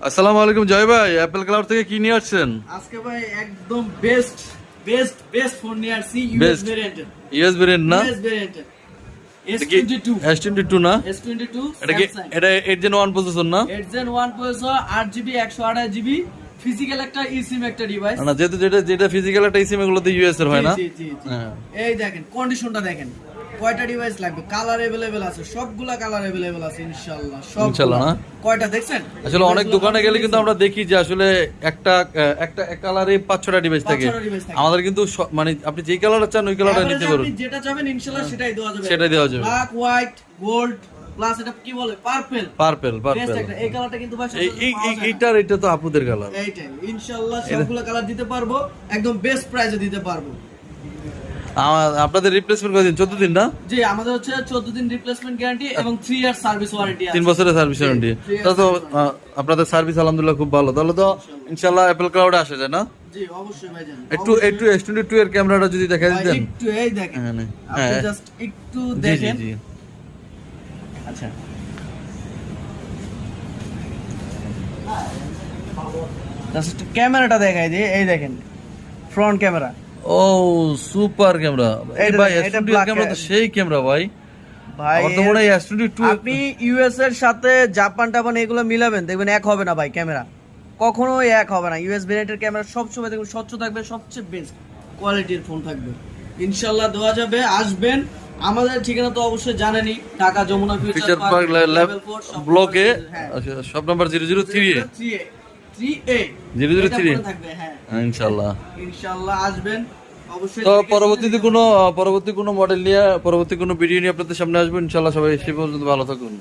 আসসালামু আলাইকুম জয় ভাই, অ্যাপল ক্লাউড থেকে কি নিয়ে আসছেন? আজকে ভাই একদম বেস্ট ফোন নিয়ে আসছি। ইউএস ভেরিয়েন্ট, ইউএস ভেরিয়েন্ট না? ইউএস ভেরিয়েন্ট S22 S22 না? S22 এটা কি এটা 8 Gen 1 প্রসেসর না? 8 Gen 1 processor, 8GB 128GB physical একটা eSIM একটা ডিভাইস। না, যেহেতু যেটা ফিজিক্যাল একটা ইসিম এগুলোতে ইউএস এর হয় না? জি জি জি। হ্যাঁ। এই দেখেন কন্ডিশনটা দেখেন, কয়টা ডিভাইস লাগবে, কালার अवेलेबल আছে, সবগুলা কালার अवेलेबल আছে ইনশাআল্লাহ। ইনশাআল্লাহ না? কয়টা দেখছেন? আসলে অনেক দোকানে গেলে কিন্তু আমরা দেখি যে আসলে একটা কালারে 5-6টা ডিভাইস থাকে। 5-6টা ডিভাইস থাকে। আমাদের কিন্তু মানে আপনি যেই কালারটা চান ওই কালারটা নিতে পারবেন। আপনি যেটা চাবেন ইনশাআল্লাহ সেটাই দেওয়া যাবে। সেটাই দেওয়া যাবে। ব্ল্যাক, হোয়াইট, গোল্ড প্লাস এটা কি বলে পার্পল। পার্পল বেস্ট একটা এই কালারটা কিন্তু ভাই এইটা তো আপুদের কালার। এইটাই ইনশাআল্লাহ সবগুলো কালার দিতে পারবো, একদম বেস্ট প্রাইসে দিতে পারবো। আপনাদের রিপ্লেসমেন্ট কতদিন? 14 দিন না? জি, আমাদের হচ্ছে 14 দিন রিপ্লেসমেন্ট গ্যারান্টি এবং 3 ইয়ার সার্ভিস ওয়ারেন্টি আছে। 3 বছরের সার্ভিস ওয়ারেন্টি। তো আপনাদের সার্ভিস আলহামদুলিল্লাহ খুব ভালো। তাহলে তো ইনশাআল্লাহ অ্যাপল ক্লাউডে আসা যায় না? জি অবশ্যই ভাইজান। একটু S22 এর ক্যামেরাটা যদি দেখাই দিতেন। একটু এই দেখেন, আপনি হ্যাঁ জাস্ট একটু জি জি দেখেন। জি। আচ্ছা, জাস্ট ক্যামেরাটা দেখাই দিই, এই দেখেন ফ্রন্ট ক্যামেরা। ও সুপার ক্যামেরা এই ভাই, এটা S22 এর black ক্যামেরা তো সেই ক্যামেরা ভাই। ভাই আমার তো মনে হয় S22 আপনি ইউএস এর সাথে জাপান টাপান এগুলো মিলাবেন, দেখবেন এক হবে না ভাই ক্যামেরা, কখনোই এক হবে না। ইউএস ভেরিয়েন্টের ক্যামেরা সবসময় দেখবেন স্বচ্ছ থাকবে, সবচেয়ে বেস্ট কোয়ালিটির ফোন থাকবে ইনশাআল্লাহ। দেওয়া যাবে, আসবেন। আমাদের ঠিকানা তো অবশ্যই জানেনই, ঢাকা যমুনা ফিচার পার্ক ব্লকে শপ নাম্বার 003A 3A 003 থাকবে। হ্যাঁ ইনশাআল্লাহ ইনশাআল্লাহ আসবেন অবশ্যই। তো পরবর্তী কোনো মডেল নিয়ে পরবর্তী কোনো ভিডিও নিয়ে আপনাদের সামনে আসবো ইনশাআল্লাহ। সবাই সে পর্যন্ত ভালো থাকুন।